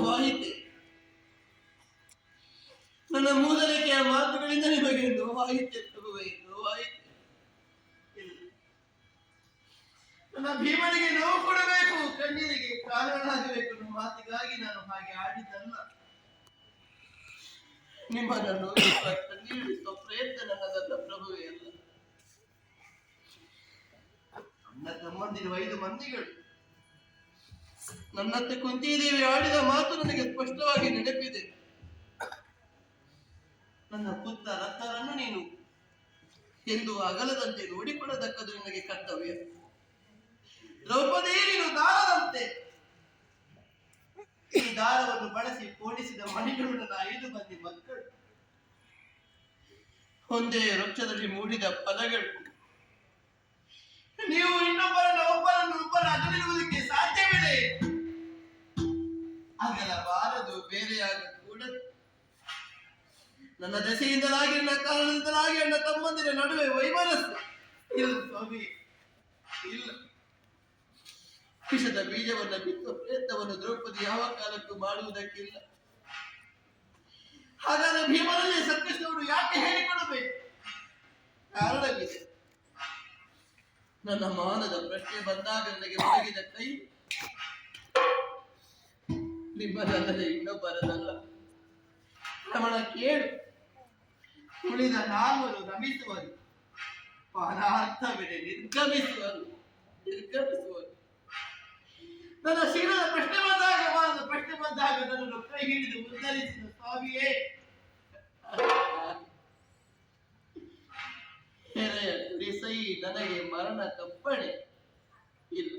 ನೋವಾಯಿತೆ. ನನ್ನ ಮೂದಲಿಕೆಯ ಮಾತುಗಳಿಂದ ನಿಮಗೆ ನೋವಾಯಿತೆ ಪ್ರಭುವೇ, ನೋವಾಯಿತೆ. ನನ್ನ ಭೀಮನಿಗೆ ನೋವು ಕೊಡಬೇಕು, ಕಣ್ಣೀರಿಗೆ ಕಾರಣನಾಗಬೇಕು ನನ್ನ ಮಾತಿಗಾಗಿ ನಾನು ಹಾಗೆ ಆಡಿದ್ದಲ್ಲ. ನಿಮ್ಮನ್ನು ನೋಯಿಸುವ ಕಣ್ಣೀರಿಸುವ ಪ್ರಯತ್ನ ನನ್ನದಲ್ಲ ಪ್ರಭುವೇ ಅಲ್ಲ. ನನ್ನ ತಮ್ಮಂದಿರು 5 ಮಂದಿಗಳು ನನ್ನತ್ತೆ ಕುಂತಿದೇವಿ ಆಡಿದ ಮಾತು ನನಗೆ ಸ್ಪಷ್ಟವಾಗಿ ನೆನಪಿದೆ. ನನ್ನ ಪುತ್ರ ರಥರನ್ನು ನೀನು ಎಂದು ಅಗಲದಂತೆ ನೋಡಿಕೊಳ್ಳತಕ್ಕದು ನಿನಗೆ ಕರ್ತವ್ಯ. ದ್ರೌಪದಿ ನೀನು ದಾರದಂತೆ, ಈ ದಾರವನ್ನು ಬಳಸಿ ಪೋಣಿಸಿದ ಮಣಿಗಳು ನನ್ನ 5 ಮಂದಿ ಮಕ್ಕಳು, ಒಂದೇ ವೃಕ್ಷದಲ್ಲಿ ಮೂಡಿದ ಫಲಗಳು. ನೀವು ಒಬ್ಬರನ್ನು ಅಗಲಿರುವುದಕ್ಕೆ ಸಾಧ್ಯವಿದೆ, ಅಗಲಬಾರದು, ಬೇರೆಯಾಗಕೂಡದು. ನನ್ನ ದೆಸೆಯಿಂದಲಾಗಿ ನನ್ನ ಕಾರಣದಿಂದಲಾಗಿ ನನ್ನ ತಮ್ಮಂದಿರ ನಡುವೆ ವೈಮನಸ್ಸು ಇಲ್ಲ ಸ್ವಾಮಿ, ಇಲ್ಲ. ವಿಷದ ಬೀಜವನ್ನು ಬಿತ್ತುವ ಪ್ರಯತ್ನವನ್ನು ದ್ರೌಪದಿ ಯಾವ ಕಾಲಕ್ಕೂ ಮಾಡುವುದಕ್ಕಿಲ್ಲ. ಹಾಗಾದರೆ ಭೀಮನಲ್ಲಿ ಸಂಕಷ್ಟವನ್ನು ಯಾಕೆ ಹೇಳಿಕೊಡಬೇಕು? ಕಾರಣವಿದೆ. ನನ್ನ ಮಾನದ ಪ್ರಶ್ನೆ ಬಂದಾಗ ನನಗೆ ಒದಗಿದ ಕೈ ನಿಮ್ಮದಲ್ಲದೆ ಇನ್ನೊಬ್ಬರದಲ್ಲ. ರಮಣ ಕೇಳು, ಉಳಿದ 4 ರಮಿಸುವರು, ಪರಾರ್ಥವಿದೆ ನಿರ್ಗಮಿಸುವರು. ನನ್ನ ಶೀಲದ ಪ್ರಶ್ನೆ ಬಂದಾಗ ನನ್ನನ್ನು ಕೈ ಹಿಡಿದು ಉದ್ಧರಿಸಿದ ಸ್ವಾಮಿಯೇ, ಹೆರೆಯ ಕುರಿಸೈ ನನಗೆ ಮರಣ ಕಪ್ಪಣೆ ಇಲ್ಲ.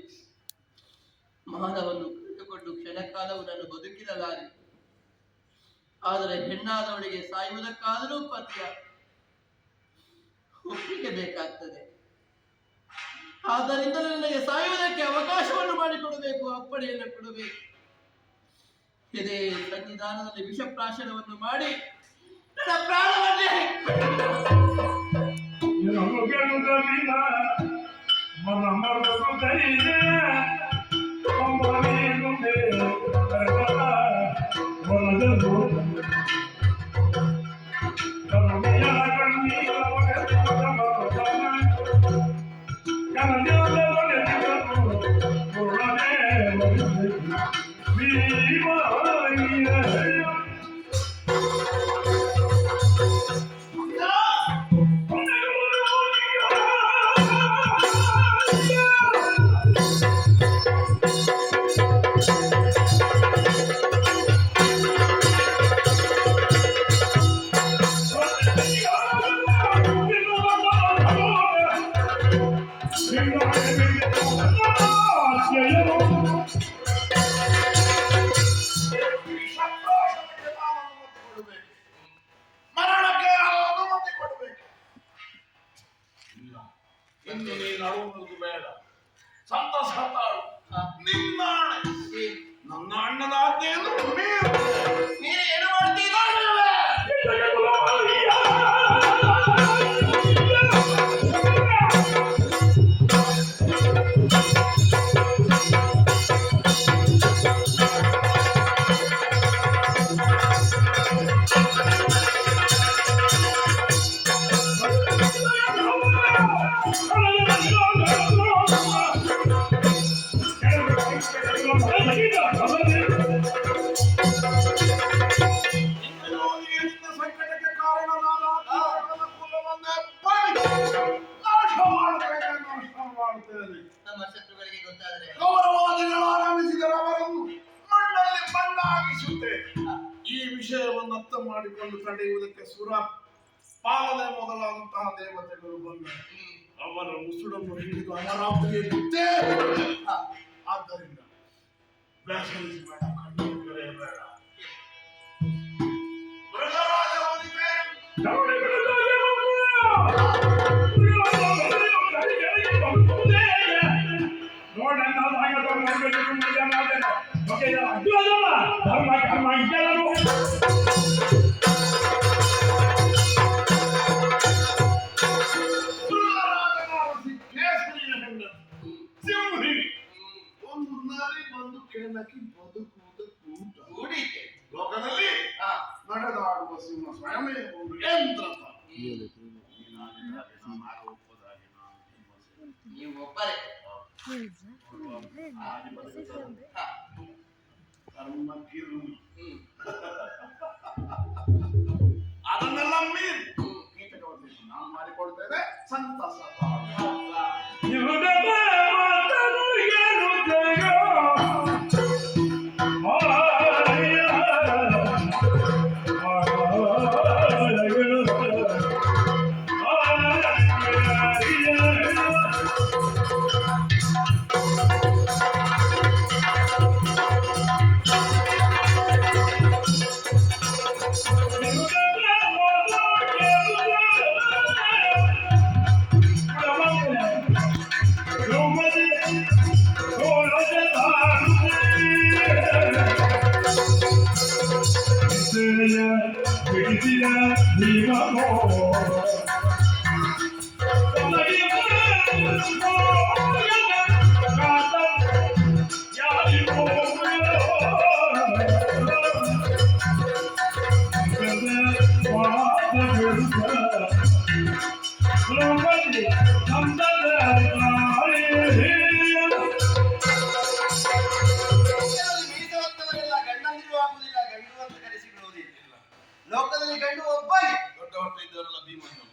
ಮಾನವನ್ನು ಕಳೆದುಕೊಂಡು ಕ್ಷಣಕಾಲವು ನಾನು ಬದುಕಿರಲಾರೆ. ಆದರೆ ಹೆಣ್ಣಾದವಳಿಗೆ ಸಾಯುವುದಕ್ಕಾದರೂ ಪಥ್ಯ ಒಪ್ಪಿಗೆ ಬೇಕಾಗ್ತದೆ. ಆದ್ದರಿಂದ ನನಗೆ ಸಾಯುವುದಕ್ಕೆ ಅವಕಾಶವನ್ನು ಮಾಡಿಕೊಡಬೇಕು, ಅಪ್ಪಣೆಯನ್ನು ಕೊಡಬೇಕು. ಇದೇ ಸನ್ನಿಧಾನದಲ್ಲಿ ವಿಷಪ್ರಾಶನವನ್ನು ಮಾಡಿ ನನ್ನ ಪ್ರಾಣವನ್ನೇ ನನ್ನ ಅಣ್ಣನ ಆಜ್ಞೆಯನ್ನು ಏನು ಮಾಡ್ತೀರಾ? ಈ ವಿಷಯವನ್ನು ಅರ್ಥ ಮಾಡಿಕೊಂಡು ತಡೆಯುವುದಕ್ಕೆ ಸುರ ಪಾಲನೆ ಮೊದಲಾದಂತಹ ದೇವತೆಗಳು ಬಂದರು. ಅವರ ಮುಸುಡನ್ನು ಹಿಡಿದು ಅಮರಾವತಿಗೆ ಆದ್ದರಿಂದ ಬೇಡ, ಕಣ್ಣು ಕರೆಯಬೇಡ. ಕೂಡಿ ನೀನಾಗಿದ್ದ ಹಾಗೆ ನಾನು ಆಗ ಒಪ್ಪದ ಹಾಗೆ ನಾನು ನಿಮ್ಮ ಸೇವೆ. ನೀವು ಒಬ್ಬರೇ. ಹಾಗೆ ಬದುಕುತ್ತದೆ. ಹ. ಕರ್ಮಕ್ಕಿರು ಹ್ಮ್. ಅದನ್ನೆಲ್ಲ ಮೀರಿ ಕೀಟಕವನ್ನು ನಾನು ಮಾಡಿಕೊಡ್ತೇನೆ. ಸಂತಸ ತಾಳು. ಮೀಸವತ್ತವರೆಲ್ಲ ಗಂಡಂದಿರು ಆಗುವುದಿಲ್ಲ, ಗಂಡು ಅಂತ ಕರೆಸಿಕೊಳ್ಳುವುದಿಲ್ಲ. ಲೋಕದಲ್ಲಿ ಗಂಡು ಒಬ್ಬನೇ. ದೊಡ್ಡ ಹೊಟ್ಟೆ ಇದ್ದವರೆಲ್ಲ ಭೀಮನ್ನು.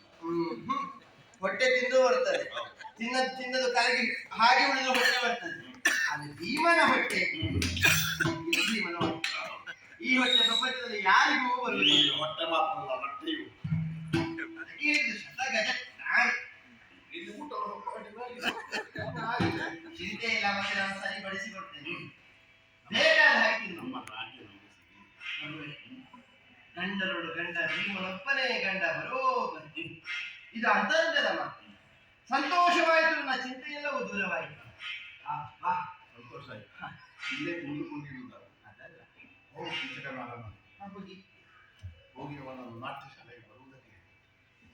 ಹೊಟ್ಟೆ ತಿಂದು ಬರ್ತದೆ, ತಿನ್ನದು ಕರಗಿ ಹಾಗೆ ಉಳಿದು ಹೊಟ್ಟೆ ಬರ್ತದೆ. ಅದು ಭೀಮನ ಹೊಟ್ಟೆ, ಇದು ಭೀಮನ ಹೊಟ್ಟೆ. ಈ ಹೊಟ್ಟೆ ಪ್ರಪಂಚದಲ್ಲಿ ಯಾರಿಗೂ ಬರುವುದಿಲ್ಲ. ಹೊಟ್ಟೆ ಮಾತ್ರ ಅಲ್ಲ, ಹೊಟ್ಟೆಯು. ಅದಕ್ಕೆ ಹೇಳಿದ್ದು ಶತಗಜ ನಾನು. ಇಲ್ಲಿ ಊಟ ಚಿಂತೆ ಇಲ್ಲ, ಮತ್ತೆ ನಾನು ಸರಿಪಡಿಸಿಕೊಡ್ತೇನೆ. ಬೇಕಾದ ಹಾಕಿ ನಮ್ಮ ರಾಜ್ಯ ನಮಗೆ ಗಂಡರೋಡು ಗಂಡ, ಭೀಮನೊಬ್ಬನೇ ಗಂಡ ಬರೋಬರಿ. ಇದು ಅಂತರಂಗದ ಮಾತು. ಸಂತೋಷವಾಯಿತು, ನನ್ನ ಚಿಂತೆಯೆಲ್ಲವೂ ದೂರವಾಯಿತು. ಸಂತೋಷ ಆಯ್ತು. ಇಲ್ಲೇ ಕುಳಿತುಕೊಂಡಿರುವುದಲ್ಲ. ಅದಲ್ಲ, ಹೋಗಿ ಕೀಚಕನಾದನು. ಹೋಗಿ ಹೋಗಿ ಅವನನ್ನು ನಾಟ್ಯ ಶಾಲೆಗೆ ಬರುವುದಕ್ಕೆ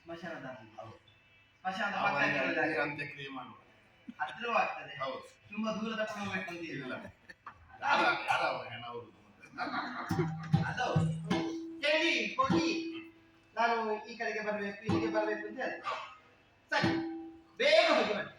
ಸ್ಮಶಾನದ ಹೌದು. ಸ್ಮಶಾನದ ಅವನಿಗೆ ಪಕ್ಕಕ್ಕೆ ಅಂತ್ಯಕ್ರಿಯೆ ಮಾಡುವ. ಹತ್ತಿರವೂ ಆಗ್ತದೆ. ಹೌದು. ತುಂಬಾ ದೂರ ತಕೊಂಡು ಹೋಗ್ಬೇಕು ಅಂತ ಇಲ್ಲ. ಇಲ್ಲ. ಯಾರ ಅವರ ಹೆಣ ಹೌದು. ಅದು ಹೇಳಿ ಹೋಗಿ ನಾನು ಈ ಕಡೆಗೆ ಬರಬೇಕು, ಇಲ್ಲಿಗೆ ಬರಬೇಕು ಅಂತ ಹೇಳ್ತೇನೆ. ಸರಿ, ಬೇಗ ಹೋಗಿ ಬನ್ನಿ.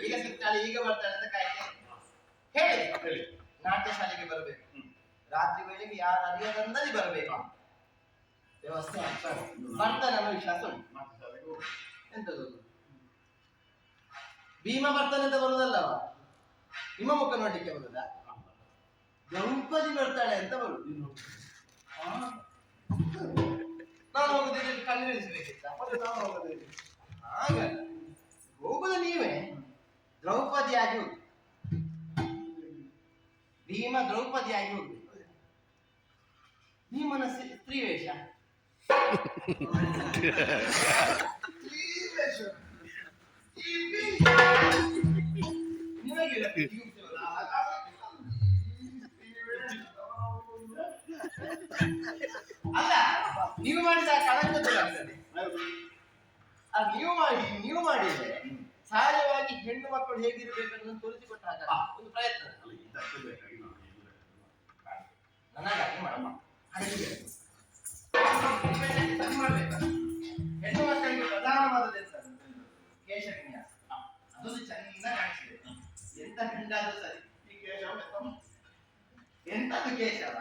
ಈಗ ಸಿಗ್ತಾಳೆ, ಈಗ ಬರ್ತಾಳೆ ಅಂತ ಕಾಯ್ದೆ. ಹೇಳಿ ನಾಟ್ಯ ಶಾಲೆಗೆ ಬರಬೇಕು. ರಾತ್ರಿ ವೇಳೆಗೆ ಯಾರು ಅರಿಯದಂದಲ್ಲಿ ಬರಬೇಕು. ವ್ಯವಸ್ಥೆ ಬರ್ತಾನೆ ಅನ್ನೋ ವಿಶ್ವಾಸ ಉಂಟು. ನಾಟ್ಯ ಶಾಲೆಗೆ ಹೋಗಿ. ಎಂತದು ಭೀಮ ಬರ್ತಾನೆ ಅಂತ ಬರುದಲ್ಲವ, ನಿಮ್ಮ ಮುಖ ನೋಡ್ಲಿಕ್ಕೆ ಬರುದಾ? ದ್ರೌಪದಿ ಬರ್ತಾಳೆ ಅಂತ ಬರುದು. ನಾನು ಹೋಗುದಿಲ್ಲ, ಕಣ್ಣಿರಿಸಬೇಕಿತ್ತ? ಹಾಗಲ್ಲ, ಹೋಗುದು ನೀವೇ. ದ್ರೌಪದಿ ಆಗಿ ಹೋಗಿ, ಭೀಮ ದ್ರೌಪದಿ ಆಗಿ ಹೋಗ್ಬೇಕು. ಭೀಮನ ಸ್ತ್ರೀ ವೇಷ. ಅಲ್ಲ, ನೀವು ಮಾಡಿದ ಕಳಂಕ ಆಗ್ತದೆ. ನೀವು ಮಾಡಿದ್ರೆ ಸಹಜವಾಗಿ ಹೆಣ್ಣು ಮಕ್ಕಳು ಹೇಗಿರ್ಬೇಕನ್ನು ತೋರಿಸಿಕೊಟ್ಟ ಹಾಗೆ ಒಂದು ಪ್ರಯತ್ನ. ನನಗಾಗಿ ಮಾಡಮ್ಮ. ಹೆಣ್ಣು ಮಕ್ಕಳಿಗೆ ಪ್ರಧಾನವಾದದ್ದು ಕೇಶ ವಿನ್ಯಾಸ. ಅದೊಂದು ಚೆಂದ ಕಾಣಿಸಿದೆ. ಎಂತ ಗಂಡಾದ್ರೂ ಸರಿ, ಈ ಕೇಶವ ಎಂತದ್ದು ಕೇಶವ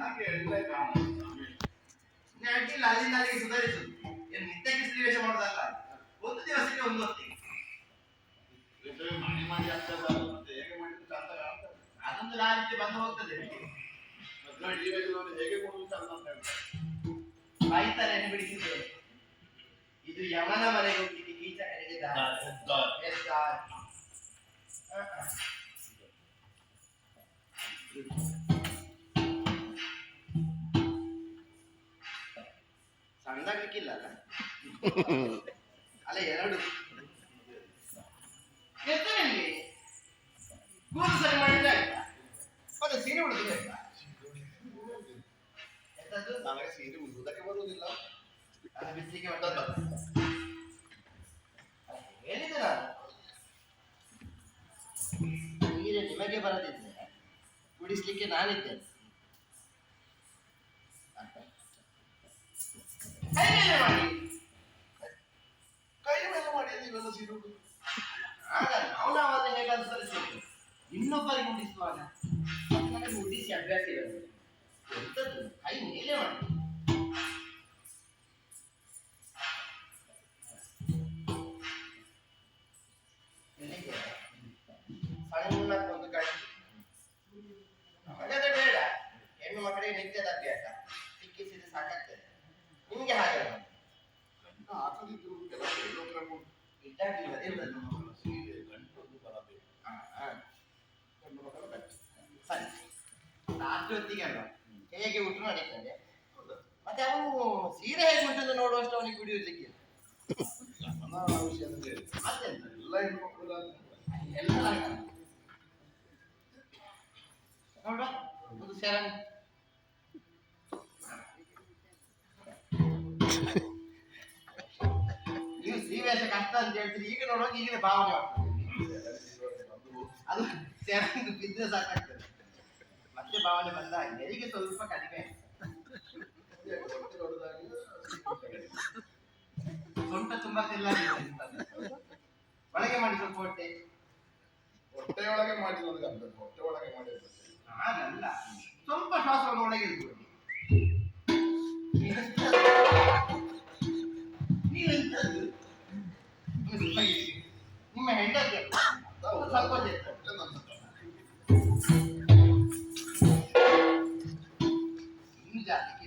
ಅಡ್ಡಿಲ್ಲ, ಅಲ್ಲಿಂದ ಅಲ್ಲಿಗೆ ಸುಧಾರಿಸುದು. ಏನು ನಿತ್ಯಕ್ಕೆ ಸ್ತ್ರೀವೇಷ ಮಾಡೋದಲ್ಲ, ಒಂದು ದಿವಸಕ್ಕೆ ಒಂದು ಹೊತ್ತಿಗೆ. ಅದೊಂದು ಲಾರಿಕೆ ಬಂದು ಹೋಗ್ತದೆ. ಹೇಗೆ ಕೊಡುವುದು ಚಂದ ಅಂತ ಹೇಳ್ತಾರೆ. ಬೈತಾರೆ ಬಿಡಿಸಿದೆ. ಇದು ಯಮನ ಮನೆಗೆ ಹೋಗ್ಲಿಕ್ಕೆ ಕೀಚಕನಿಗೆ ಸಣ್ಣದಾಗ್ಲಿಕ್ಕಿಲ್ಲ ಅಲ್ಲ. ಅಲ್ಲ, ಎರಡು ಎತ್ತರಲ್ಲಿ ಕೂದು ಸರಿ ಮಾಡಿದ್ರೆ ಆಯ್ತಾ? ಮತ್ತೆ ಸೀರೆ ಉಡುದು ಆಯ್ತಾ? ಎಂತದ್ದು? ನನಗೆ ಸೀರೆ ಉಡುವುದಕ್ಕೆ ಬರುವುದಿಲ್ಲ. ಅದು ಬಿಸ್ಲಿಕ್ಕೆ ಹೊಟ್ಟದ್ದು. ಹೇಳಿದೆ ನಾನು, ನೀರೇ ನಿಮಗೆ ಬರದಿದ್ರೆ ಕುಡಿಸ್ಲಿಕ್ಕೆ ನಾನಿದ್ದೇನೆ. ಕೈ ಮೇಲೆ ಮಾಡಿ, ಕೈ ಮೇಲೆ ಮಾಡಿ ನೀವೆಲ್ಲ ಸಿರುವುದು. ಆಗ ಅವನಾದ್ರೆ ಹೇಗೆ ಅನುಸರಿಸಬೇಕು. ಇನ್ನೊಬ್ಬರಿಗೆ ಮುಡಿಸುವಾಗ ನನಗೆ ಮುಡಿಸಿ ಅಭ್ಯಾಸ ಇರೋದು ಎಂತದ್ದು, ಕೈ ಮೇಲೆ ಮಾಡಿ. ಬೆಳಿಗ್ಗೆ ಸಣ್ಣ ಒಂದು ಕಡೆ ನಮಗದ ಬೇಡ, ಹೆಣ್ಣು ಮಕ್ಕಳಿಗೆ ನಿತ್ಯದ ಅಭ್ಯಾಸ, ಸಿಕ್ಕಿಸಿದ್ರೆ ಸಾಕಾಗ್ತದೆ. ನಿಮ್ಗೆ ಹಾಗೆ ಗಂಟು ಹಾಕದಿದ್ರು ಕೆಲವು ಹೆಣ್ಣು ಇದ್ದಾಗಿಲ್ಲ ದೇವರದ್ದು. ಸೀರೆ ಗಂಟು ಒಂದು ಬರಬೇಕು. ಹೆಣ್ಣು ಮಕ್ಕಳ ಗಂಟು. ಸರಿ, ರಾತ್ರಿ ಹೊತ್ತಿಗೆ ಅಲ್ವಾ ಹೇಗೆ ಊಟ ನಡೀತದೆ. ಮತ್ತೆ ಅವನು ಸೀರೆ ಹೇಗೆ ಉಂಟು ನೋಡುವಷ್ಟು ಅವನಿಗೆ ಕುಡಿಯೋದಿಕ್ಕೆ ನನ್ನ ವಿಷಯ ಅಂತ ಹೇಳಿ ಮತ್ತೆಂತ ಎಲ್ಲ ಹೆಣ್ಣು ಮಕ್ಕಳು ಎಲ್ಲ ನೋಡುವ ಒಂದು ಶರಣ್. ನೀವು ಶ್ರೀವೇಶ ಕಷ್ಟ ಅಂತ ಹೇಳ್ತೀರಿ, ಈಗ ನೋಡುವಾಗ ಈಗಿನ ಭಾವನೆ ಆಗ್ತದೆ. ಅದು ಶರಣ್ ಬಿದ್ದರೆ ಸಾಕಾಗ್ತದೆ, ಮತ್ತೆ ಭಾವನೆ ಬಂದಾಗ ನೆರಿಗೆ ಸ್ವಲ್ಪ ಕಡಿಮೆ. ಸೊಂಟ ತುಂಬಾ ತೆಳ್ಳಾಗಿದೆ, ಒಳಗೆ ಮಾಡಿ ಸ್ವಲ್ಪ ಹೊಟ್ಟೆ. ಹೊಟ್ಟೆಯೊಳಗೆ ಮಾಡಿ ನನಗೆ ಅಂತ ಹೊಟ್ಟೆ ಒಳಗೆ ಮಾಡಿರ್ತದೆ. ಹಾಗಲ್ಲ, ಸ್ವಲ್ಪ ಶ್ವಾಸವನ್ನು ಒಳಗೆ ಇಟ್ಕೊಳ್ಳಿ. ನೀವೆಂತದ್ದು ನಿಮ್ಮ ಹೆಂಡತಿ ಸ್ವಲ್ಪ ಹೊಟ್ಟೆ ನನ್ನದು. ಇನ್ನು ಜಾತಿಗೆ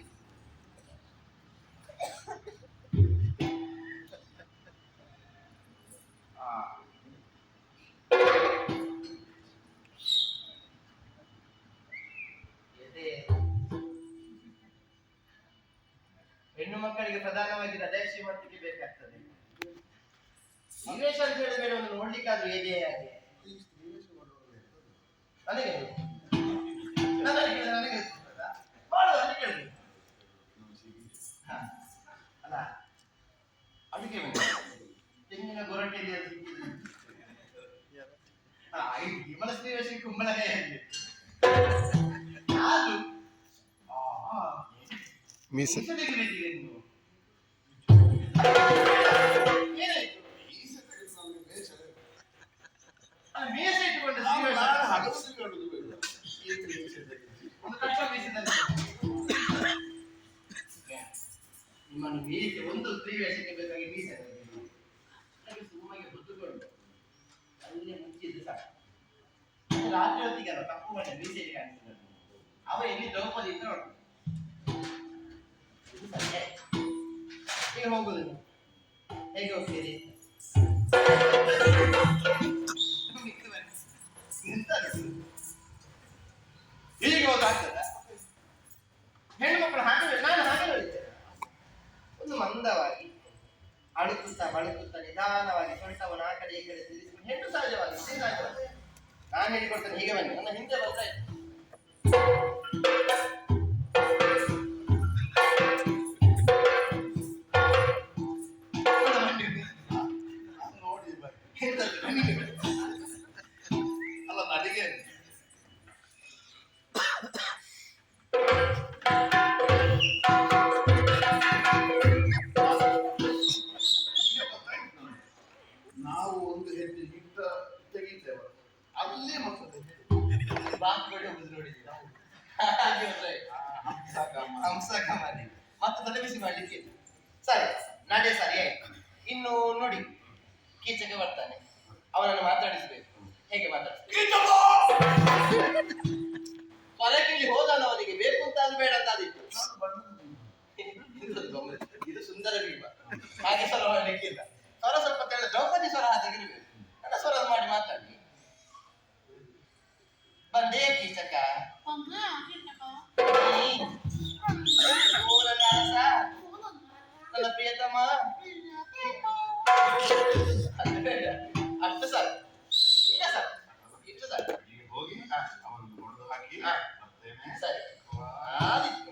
ಹೆಣ್ಣು ಮಕ್ಕಳಿಗೆ ಪ್ರಧಾನವಾಗಿ ಹೃದಯ ಶ್ರೀಮಂತಿಕೆ ಬೇಕಾಗ್ತದೆ. ನಿವೇಶ ಅಂತ ಹೇಳಿದ್ರೆ ಒಂದು ನೋಡ್ಲಿಕ್ಕಾದ್ರೂ ಹೇಗೆ ಹಾಗೆ ನನಗೆ ನನಗೆ ಮಾಡುವುದನ್ನು ಕೇಳಬೇಕು. ಅಲ್ಲ ಅದಕ್ಕೆ ತೆಂಗಿನ ಗೊರಟೆಯಲ್ಲಿ ಅದು ಸಿಕ್ಕಿದೆ. ವಿಮಲ ಶ್ರೀವೇಶಿ ಕುಂಬಳಕಾಯಿ ಅದು ಮೀಸೆ ತೆಗಿಲಿಕ್ಕೆ ನೀವು ಏನಾಯ್ತು? ಮೀಸೆ ಇಟ್ಟುಕೊಂಡು ಒಂದು ಕಷ್ಟ ಮೀಸಿದಲ್ಲಿ ನಿಮ್ಮನ್ನು ಮೀಸೆ ಒಂದು ಸ್ತ್ರೀ ವೇಷಕ್ಕೆ ಬೇಕಾಗಿ ಮೀಸೆ ಸುಮ್ಮನೆ ಹೊತ್ತುಕೊಂಡು ಅಲ್ಲೇ ಮುಚ್ಚಿದ್ದು ಸಾಕು. ರಾತ್ರಿ ಹೊತ್ತಿಗೆ ಅಲ್ಲ ಕಪ್ಪು ಬಣ್ಣ ಮೀಸೆಗೆ ಕಾಣಿಸ್ತದೆ. ಅವ ಎಲ್ಲಿ ದ್ರೌಪದಿ ಇದ್ರೆ ನೋಡು ಈಗ ಹೋಗುದು. ಹೇಗೆ ಹೋಗ್ತೀರಿ? ಹೀಗೆ ಹೋದಾಗ್ತದ? ಹೆಣ್ಣು ಮಕ್ಕಳು ಹಾಗೆ, ನಾನು ಹಾಗೆ ನೋಡಿದ್ದೇನೆ. ಒಂದು ಮಂದವಾಗಿ ಅಳುಕುತ್ತಾ ಬಳುಕುತ್ತಾ ನಿಧಾನವಾಗಿ ಸೊಂಟವನ್ನು ಆ ಕಡೆ ಈ ಕಡೆ ತಿರುಗಿಸಿಕೊಂಡು ಹೆಣ್ಣು ಸಹಜವಾಗಿ ನಾನು ಹೇಳಿಕೊಡ್ತೇನೆ. ಹೀಗೆ ಬನ್ನಿ, ನನ್ನ ಹಿಂದೆ ಬರ್ತಾ ಇತ್ತು. ಅಲ್ಲ ನಡಿಗೆ ನಾವು ಒಂದು ಹೆಜ್ಜೆ ಇಟ್ಟ ತೆಗಿತೇವೆ ಅಲ್ಲೇ ಮಕ್ಕಳು ಬಾತುಗಳು ಹೋಗುದು ನೋಡಿದ್ದೀವಿ ನಾವು. ಹಂಸಕಮಾರಿ ಮತ್ತೆ ತಲೆ ಬಿಸಿ ಮಾಡ್ಲಿಕ್ಕೆ. ಸರಿ ನಡೆ ಸರಿ ಆಯ್ತು. ಇನ್ನು ನೋಡಿ ಕೀಚಕ ಬರ್ತಾನೆ, ಅವನನ್ನು ಮಾತಾಡಿಸ್ಬೇಕು. ಹೇಗೆ ಮಾತಾಡಿಸ್ಬೇಕು? ಹೊರಕಿಳಿ ಹೋದನು, ಅವನಿಗೆ ಬೇಕು ಅಂತ ಅದು ಬೇಡ ಅಂತ ಆದಿತ್ತು. ಇದು ಸುಂದರ ಭೀಮ, ಹಾಗೆ ಸ್ವರ ಮಾಡಲಿಕ್ಕಿಲ್ಲ. ಸ್ವರ ಸ್ವಲ್ಪ ತೆಳ ದ್ರೌಪದಿ ಸ್ವರ ಹಾಗಿರ್ಬೇಕು. ನನ್ನ ಸ್ವರ ಮಾಡಿ ಮಾತಾಡಿ. ಬಂದೇ ಕೀಚಕ ನನ್ನ ಅರಸ, ನನ್ನ ಪ್ರಿಯತಮ. ಅದು ಬೇಡ, ಅಷ್ಟು ಸಾಕು. ಈಗ ಸಾಕು, ಇಷ್ಟು ಸಾಕು. ಈಗ ಹೋಗಿ ಅವನು ಹೊಡೆದು ಹಾಕಿ ಬರ್ತೇನೆ. ಸರಿ ಆದಿತ್ತು.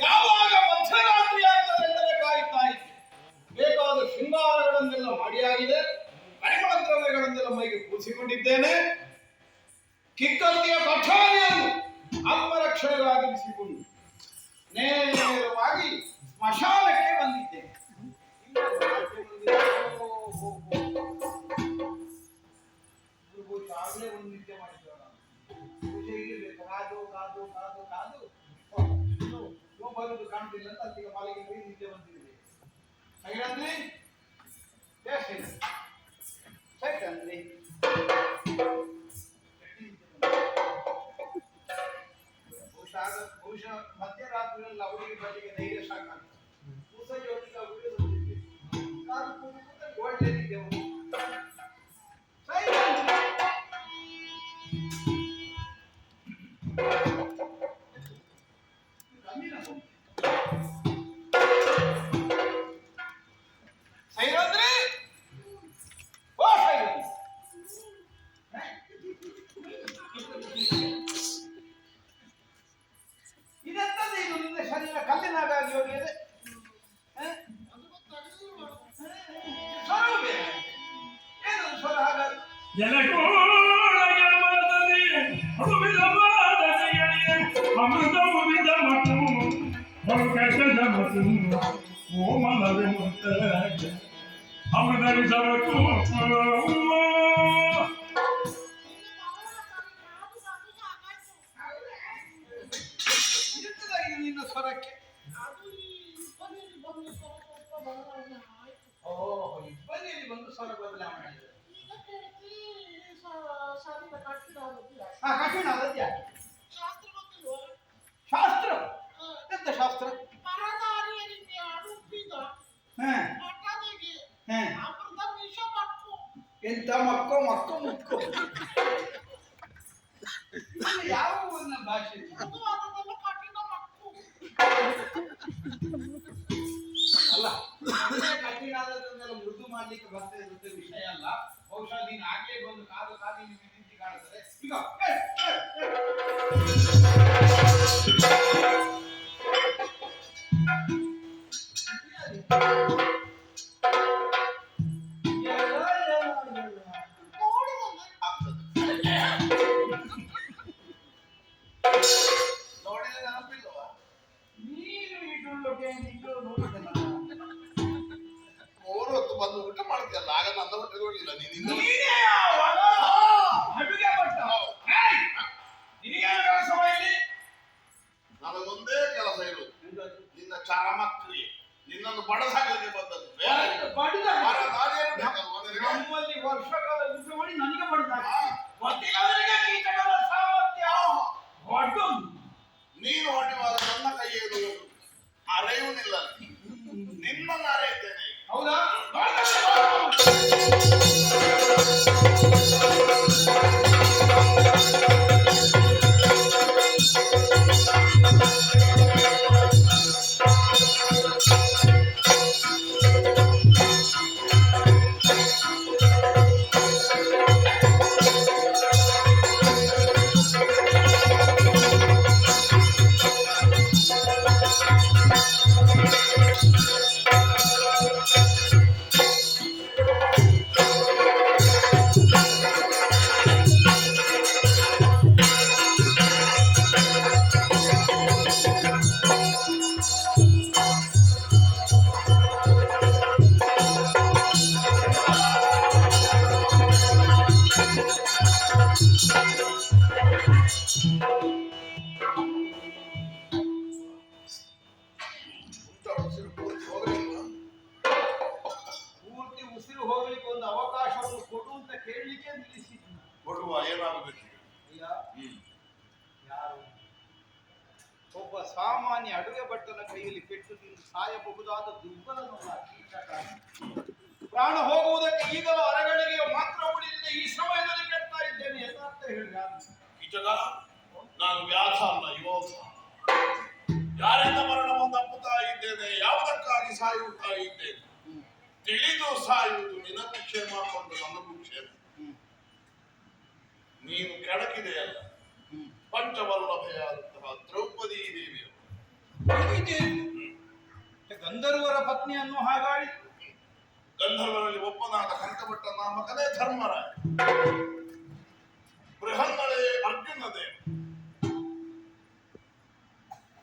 ಯಾವಾಗ ಮಧ್ಯರಾತ್ರಿ ಆಗ್ತದೆಂದರೆ ಕಾಯುತ್ತಾ ಇದ್ದೆ. ಬೇಕಾದ ಶೃಂಗಾರಗಳನ್ನೆಲ್ಲ ಮಾಡಿಯಾಗಿದೆ. ಪರಿಮಳ ದ್ರವ್ಯಗಳನ್ನೆಲ್ಲ ಮೈಗೆ ಪೂಸಿಕೊಂಡಿದ್ದೇನೆ. ಕಿಕ್ಕತ್ತಿಯ ಕಠಾರಿಯನ್ನು ಆತ್ಮರಕ್ಷಣೆಗಾಗಿರಿಸಿಕೊಂಡು ನೇರವಾಗಿ ಸ್ಮಶಾನಕ್ಕೆ ಬಂದಿದ್ದೇನೆ. ಆಗಲೇ ಒಂದು ನಿತ್ಯ ಮಾಡಿದ್ದೇವೆ ನಾವು. ಪೂಜೆ ಇರಬೇಕು. ಕಾದು ಕಾದು ಕಾದು ಕಾದು ಬರುದು ಕಾಣ್ತಿಲ್ಲ ಅಂತ ಅಲ್ಲಿಗೆ ಮಾಲಿಗೆ ಹೋಗಿ ನಿದ್ದೆ ಬಂದಿದ್ದೀವಿ. ಸೈಡಂದ್ರಿ ಸೈಡಂದ್ರಿ ಬಹುಶಃ ಮಧ್ಯರಾತ್ರಿಯಲ್ಲಿ ಅವರಿಗೆ ಬರಲಿಕ್ಕೆ ಧೈರ್ಯ ಸಾಕಾಗ್ತದೆ. ಮುಸಂಜೆ ಹೊತ್ತಿಗೆ ಅವರಿಗೆ ಬಂದಿದ್ದೆ. ಕಾದು ಕೂತು ಓಡ್ಲೇನಿದ್ದೆವು. ಇದೆಂತದ್ದು ಇದು ನಿನ್ನ ಶರೀರ ಕಲ್ಲಿನಾಗಾಗಿ ಹೋಗಿದೆ? ಸ್ವರವೇ ಏನದು ಸ್ವರ ಹಾಗಾದ್ರೆ? ನಿನ್ನ ಸ್ವರಕ್ಕೆ ಇಬ್ಬನಿಯಲ್ಲಿ ಬಂದು ಸ್ವರ ಬದಲಾವಣೆ ಆಗಿದೆ. ಕಠಿಣ ಅದಕ್ಕೆ ಶಾಸ್ತ್ರ ಎಂತ ಶಾಸ್ತ್ರ? ಎಂತ ಮಕ್ಕೋ ಮಕ್ಕೋ ಮುಕ್ಕೋ ಯಾವ ಊರಿನ ಭಾಷೆ? ಅಲ್ಲ ಕಠಿಣ ಆದದನ್ನೆಲ್ಲ ಮೃದು ಮಾಡ್ಲಿಕ್ಕೆ ಬರ್ತಾ ಇರುತ್ತೆ ವಿಷಯ ಅಲ್ಲ. ಬಹುಶಃ ನೀನು ಆಗ್ಲೇ ಬಂದು ಕಾದು ಕಾದು ನಿಮಗೆ ನಿಂತಿ ಕಾಣ್ತದೆ. ಈಗ ನೋಡಿದ ನೆನಪಿಲ್ವಾ? ನೀನು ಇಡುಳ್ಳೊಗೆ ನೋಡಿದಲ್ಲ. 3 ಹೊತ್ತು ಬಂದು ಊಟ ಮಾಡ್ತೀಯಲ್ಲ, ಆಗ ನನ್ನ ಹೊಟ್ಟೆ ನೋಡ್ಲಿಲ್ಲ ನೀನಿಂದ. ನನಗೊಂದೇ ಕೆಲಸ ಇರುವುದು, ನಿನ್ನ ಚಾರಮಕ್ರಿಯೆ. ನಿನ್ನನ್ನು ಬಡದಾಗಲಿಕ್ಕೆ ಬಂದದ್ದು ನಮ್ಮಲ್ಲಿ ವರ್ಷಕಾಲ ಯುದ್ಧ ಮಾಡಿ ನನಗೆ ಬಡದಾಗ ಗೊತ್ತಿಲ್ಲವರಿಗೆ ಕೀಟಗಳ ಸಾಮರ್ಥ್ಯ ಹೊಟ್ಟು. ನೀನು ಹೊಡೆಯುವಾಗ ನನ್ನ ಕೈಯಲ್ಲಿ ಅರೆಯುವುದಿಲ್ಲ, ನಿನ್ನನ್ನು ಅರೆಯುತ್ತೇನೆ. ಹೌದಾ? ಕೊಡ್ಲಿಕ್ಕೆ ನಿಲ್ಲಿಸಿದ್ನ. ಕೊಡುವ ಏನಾಗಬೇಕು? ಅಯ್ಯ, ಯಾರು ಒಬ್ಬ ಸಾಮಾನ್ಯ ಅಡುಗೆ ಭಟ್ಟನ ಕೈಯಲ್ಲಿ ಪೆಟ್ಟು ತಿಂದು ಸಾಯಬಹುದಾದ ದುರ್ಬಲನಲ್ಲ ಕೀಟಕ. ಪ್ರಾಣ ಹೋಗುವುದಕ್ಕೆ ಈಗಲೂ ಅರಗಡೆಗೆ ಮಾತ್ರ ಉಳಿದಿದೆ. ಈ ಸಮಯದಲ್ಲಿ ಕೆಡ್ತಾ ಇದ್ದೇನೆ. ಯಥಾರ್ಥ ಹೇಳಿ ಯಾರು? ಕೀಚಕ, ನಾನು ವ್ಯಾಸ ಅಲ್ಲ, ಯೋಧ. ಯಾರಿಂದ ಮರಣವನ್ನು ತಪ್ಪುತ್ತಾ ಇದ್ದೇನೆ, ಯಾವುದಕ್ಕಾಗಿ ಸಾಯುತ್ತಾ ಇದ್ದೇನೆ. ತಿಳಿದು ಸಾಯುವುದು ನಿನಗೂ ಕ್ಷೇಮ, ಕೊಂಡು ನನಗೂ ಕ್ಷೇಮ. ನೀನು ಕೆಳಕಿದೆಯಲ್ಲ, ಪಂಚವಲ್ಲಭೆಯಾದಂತಹ ದ್ರೌಪದಿ ದೇವಿಯರು ಗಂಧರ್ವರ ಪತ್ನಿಯನ್ನು ಹಾಗಾಡಿ ಗಂಧರ್ವರಲ್ಲಿ ಒಬ್ಬನಾದ ಕಂಕಭಟ್ಟ ನಾಮಕನೇ ಧರ್ಮರಾಯ. ಬೃಹನ್ನಳೆ ಅರ್ಜುನ ದೇವ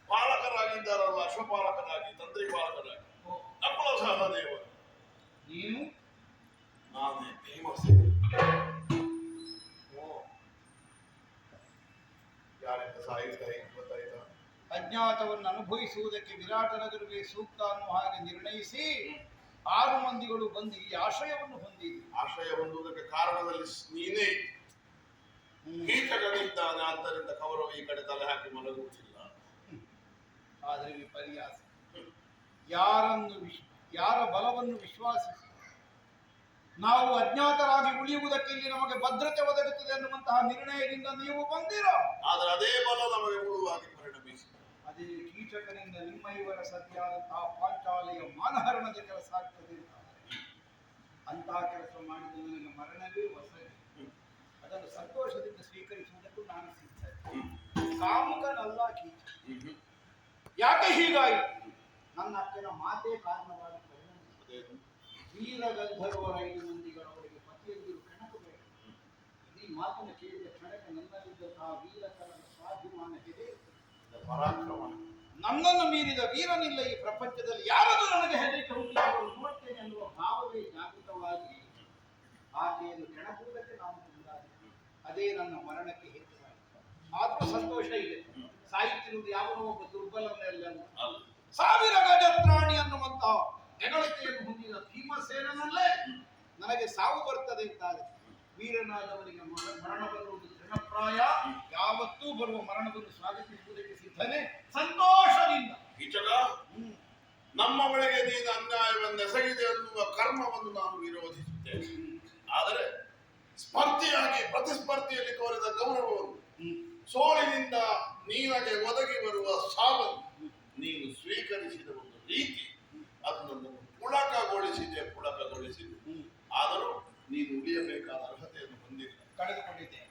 ಪಾಲಕರಾಗಿದ್ದಾರಲ್ಲ, ಅಶ್ವಪಾಲಕರಾಗಿ, ತಂತ್ರಿ ಪಾಲಕರಾಗಿ ನಕುಲ ಸಹದೇವರು. ನೀನು ನಾನೇ ಭೀಮಸೇನ. ಯಾರಿಂದ ಸಾಯುತ್ತಾ ಗೊತ್ತಾಯ್ತಾ? ಅಜ್ಞಾತವನ್ನು ಅನುಭವಿಸುವುದಕ್ಕೆ ವಿರಾಟ ನಗರವೇ ಸೂಕ್ತ ಅನ್ನುವ ಹಾಗೆ ನಿರ್ಣಯಿಸಿ 6 ಮಂದಿಗಳು ಬಂದು ಈ ಆಶ್ರಯವನ್ನು ಹೊಂದಿದೆ. ಆಶ್ರಯ ಹೊಂದುವುದಕ್ಕೆ ಕಾರಣದಲ್ಲಿ ನೀನೇ ಕೀಟಗಳಿದ್ದಾನೆ. ಆದ್ದರಿಂದ ಕೌರವ ಈ ಕಡೆ ತಲೆ ಹಾಕಿ ಮಲಗುವುದಿಲ್ಲ. ಆದರೆ ವಿಪರ್ಯಾಸ, ಯಾರ ಬಲವನ್ನು ವಿಶ್ವಾಸಿಸಿ ನಾವು ಅಜ್ಞಾತರಾಗಿ ಉಳಿಯುವುದಕ್ಕೆ ಇಲ್ಲಿ ನಮಗೆ ಭದ್ರತೆ ಒದಗುತ್ತದೆ ಅನ್ನುವಂತಹ ನಿರ್ಣಯದಿಂದ ನೀವು ಬಂದಿರೋ. ಆದರೆ ಅದೇ ಬಲ ನಮಗೆ ಉಳುವಾಗಿ ಪರಿಣಮಿಸಿ ಅದೇ ಕೀಚಕನಿಂದ ನಿಮ್ಮ ಇವರ ಸತಿಯಾದಂತಹ ಪಾಂಚಾಲಿಯ ಮಾನಹರಣದ ಕೆಲಸ ಆಗ್ತದೆ ಅಂತಹ ಕೆಲಸ ಮಾಡಿದ ನನಗೆ ಮರಣವೇ ಹೊಸದು. ಅದನ್ನು ಸಂತೋಷದಿಂದ ಸ್ವೀಕರಿಸುವುದಕ್ಕೂ ನಾನು ಸಿದ್ಧ. ಕಾಮುಕನಲ್ಲ ಕೀಚಕ. ಯಾಕೆ ಹೀಗಾಯಿತು? ನನ್ನ ಅಕ್ಕನ ಮಾತೇ ಕಾರಣವಾಗಿ ಪರಿಣಮಿಸಿದೆ. ವೀರ ಗಂಧರ್ವರ 5 ಮಂದಿಗಳವರಿಗೆ ಪತಿಯಂದಿರು ಕೆಣಕಬೇಕು. ಈ ಮಾತನ್ನು ಕೇಳಿದ ಕ್ಷಣಕ್ಕೆ ನನ್ನಲ್ಲಿದ್ದಂತಹ ವೀರಕರನ ಸ್ವಾಭಿಮಾನ ಹೆದೆ ಪರಾಕ್ರಮ. ನನ್ನನ್ನು ಮೀರಿದ ವೀರನಿಲ್ಲ ಈ ಪ್ರಪಂಚದಲ್ಲಿ. ಯಾರನ್ನು ನನಗೆ ಹೆದರಿಕೆ ಹುಟ್ಟಿಸಿಕೊಂಡು ನೋಡ್ತೇನೆ ಅನ್ನುವ ಭಾವವೇ ಜಾಗೃತವಾಗಿ ಆಕೆಯನ್ನು ಕೆಣಕುವುದಕ್ಕೆ ನಾನು ಮುಂದಾದೆ. ಅದೇ ನನ್ನ ಮರಣಕ್ಕೆ ಹೆಚ್ಚಾಯಿತು. ಆದರೂ ಸಂತೋಷ ಇದೆ. ಸಾಯುತ್ತಿರುವುದು ಯಾವನೋ ಒಬ್ಬ ದುರ್ಬಲನೆಲ್ಲ, 1000 ಗಜತ್ರಾಣಿ ಅನ್ನುವಂತಹ ಹೆಗಳಿಕೆಯನ್ನು ಹೊಂದಿದ ಭೀಮಸೇನನಲ್ಲೇ ನನಗೆ ಸಾವು ಬರ್ತದೆ ಅಂತಾರೆ. ವೀರನಾದವನಿಗೆ ಮರಣ ಬರುವುದು ತೃಣಪ್ರಾಯ. ಯಾವತ್ತೂ ಬರುವ ಮರಣವನ್ನು ಸ್ವಾಗತಿಸುವುದಕ್ಕೆ ಸಿದ್ಧನೇ, ಸಂತೋಷದಿಂದ. ಕೀಚಕ, ನಮ್ಮ ಬಳಿಗೆ ನೀನು ಅನ್ಯಾಯವನ್ನು ಎಸಗಿದೆ ಅನ್ನುವ ಕರ್ಮವನ್ನು ನಾನು ವಿರೋಧಿಸುತ್ತೇನೆ. ಆದರೆ ಸ್ಪರ್ಧೆಯಾಗಿ ಪ್ರತಿಸ್ಪರ್ಧೆಯಲ್ಲಿ ತೋರಿದ ಗೌರವವನ್ನು, ಸೋಲಿನಿಂದ ನೀನಗೆ ಒದಗಿ ಬರುವ ಸಾವನ್ನು ನೀನು ಸ್ವೀಕರಿಸಿದ ಒಂದು ರೀತಿ ಅದು ನನ್ನನ್ನು ಪುಳಕಗೊಳಿಸಿದೆ. ಆದರೂ ನೀನು ಉಳಿಯಬೇಕಾದ ಅರ್ಹತೆಯನ್ನು ಹೊಂದಿಲ್ಲ, ಕಳೆದುಕೊಂಡಿದ್ದೆ.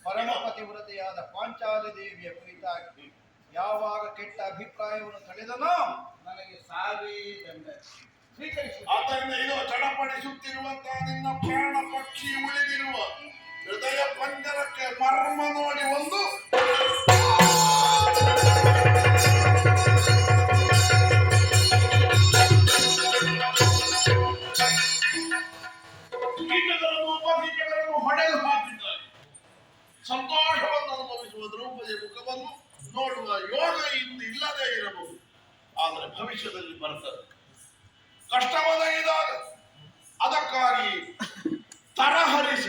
ಪರಮಪತಿವ್ರತೆಯಾದ ಪಾಂಚಾಲಿ ದೇವಿಯ ಕುರಿತಾಗಿ ಯಾವಾಗ ಕೆಟ್ಟ ಅಭಿಪ್ರಾಯವನ್ನು ತಳೆದನೋ ನನಗೆ ಸಾವೇ ದಂಡ. ಸ್ವೀಕರಿಸಿ. ಆದ್ದರಿಂದ ಇದು ಚಡಪಡಿಸುತ್ತಿರುವಂತಹ ನಿನ್ನ ಪ್ರಾಣ ಪಕ್ಷಿ ಉಳಿದಿರುವ ಹೃದಯ ಪಂಜರಕ್ಕೆ ಮರ್ಮ ನೋಡಿ ಒಂದು ಉಪಕೀಟಗಳನ್ನು ಹೊಡೆದು ಹಾಕಿದ್ದಾರೆ. ಸಂತೋಷವನ್ನು ಅನುಭವಿಸುವ ದ್ರೌಪದಿಯ ಮುಖವನ್ನು ನೋಡುವ ಯೋಗ ಇಂದು ಇಲ್ಲದೇ ಇರಬಹುದು. ಆದರೆ ಭವಿಷ್ಯದಲ್ಲಿ ಬರ್ತದೆ. ಕಷ್ಟ ಒದಗಿದಾಗ ಅದಕ್ಕಾಗಿ ತರಹರಿಸ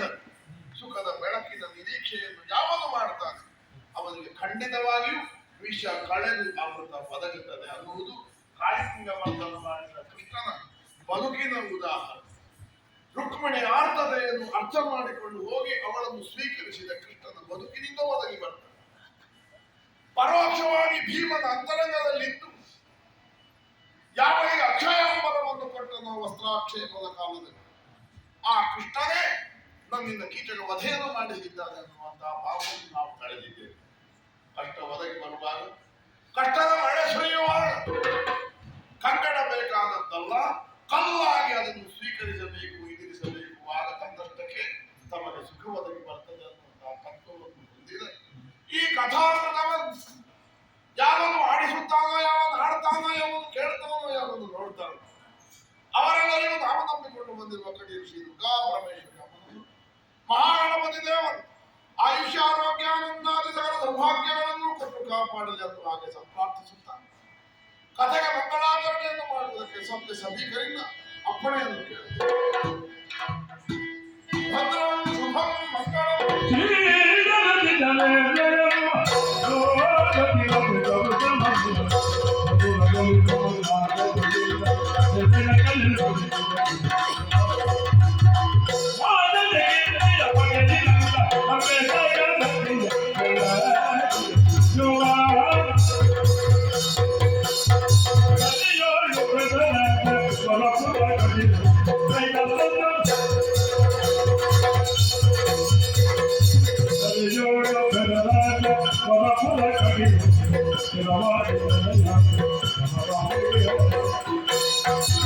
ಸುಖದ ಬೆಳಕಿನ ನಿರೀಕ್ಷೆಯನ್ನು ಯಾವಾಗ ಮಾಡ್ತಾನೆ ಅವನಿಗೆ ಖಂಡಿತವಾಗಿಯೂ ವಿಷ ಕಳೆದು ಅಮೃತ ಒದಗುತ್ತದೆ ಅನ್ನುವುದು ಕಾಳಿಂಗ ಮರ್ದನ ಮಾಡಿದ ಕೃಷ್ಣನ ಬದುಕಿನ ಉದಾಹರಣೆ. ರುಕ್ಮಿಣಿ ಆರ್ತತೆಯನ್ನು ಅರ್ಥ ಮಾಡಿಕೊಂಡು ಹೋಗಿ ಅವಳನ್ನು ಸ್ವೀಕರಿಸಿದ ಕೃಷ್ಣನ ಬದುಕಿನಿಂದ ಒದಗಿ ಬರ್ತಾನೆ. ಪರೋಕ್ಷವಾಗಿ ಭೀಮನ ಅಂತರಂಗದಲ್ಲಿದ್ದು ಯಾವಾಗ ಅಕ್ಷಯಾಂಬರವನ್ನು ಕೊಟ್ಟನೋ ವಸ್ತ್ರಾಕ್ಷೇಪದ ಕಾಲದಲ್ಲಿ ಆ ಕೃಷ್ಣನೇ ನಮ್ಮಿಂದ ಕೀಟಕ ವಧೆಯನ್ನು ಮಾಡಿಸಿದ್ದಾನೆ ಅನ್ನುವಂತಹ ಭಾವವನ್ನು ನಾವು ಕಳೆದಿದ್ದೇವೆ. ಕಷ್ಟ ಒದಗಿ ಬರುವಾಗ, ಕಷ್ಟದ ಮಳೆ ಸುರಿಯುವಾಗ ಕಂಕಣ ಬೇಕಾದದ್ದಲ್ಲ, ಕಲ್ಲಾಗಿ ಅದನ್ನು ಸ್ವೀಕರಿಸಬೇಕು, ಎದುರಿಸಬೇಕು. ಆಗ ತಂದಷ್ಟಕ್ಕೆ ತಮಗೆ ಸುಖ ಒದಗಿ ಬರ್ತದೆ ಅನ್ನುವಂತಹ ತತ್ವವನ್ನು ಹೊಂದಿದೆ. ಈ ಕಥಾಮೃತವನ್ನು ಯಾವನು ಆಡಿಸುತ್ತಾನೋ, ಯಾವನು ಹಾಡ್ತಾನೋ, ಯಾವನು ಕೇಳ್ತಾನೋ, ಯಾವನು ನೋಡ್ತಾನೋ ಅವರೆಲ್ಲರಿಗೂ ನಾವು ನಂಬಿಕೊಂಡು ಬಂದಿರುವ ಕಡೆಯ ಶ್ರೀ ದುರ್ಗಾ ಪರಮೇಶ್ವರಿ ಮಹಾಗಣಪತಿ ದೇವರು ಆಯುಷ್ಯ ಆರೋಗ್ಯಾನಂದಾದಿ ಸಕಲ ಸೌಭಾಗ್ಯಗಳನ್ನು ಕೊಟ್ಟು ಕಾಪಾಡಲಿ ಎಂದು ಹಾಗೆ ಪ್ರಾರ್ಥಿಸುತ್ತಾನೆ. ಕಥೆಗೆ ಮಂಗಳಾಚರಣೆಯನ್ನು ಮಾಡುವುದಕ್ಕೆ ಸಭ್ಯರಿಂದ ಅಪ್ಪಣೆಯನ್ನು ಕೇಳಿದೆ. ಭದ್ರವನ್ನು Thank you.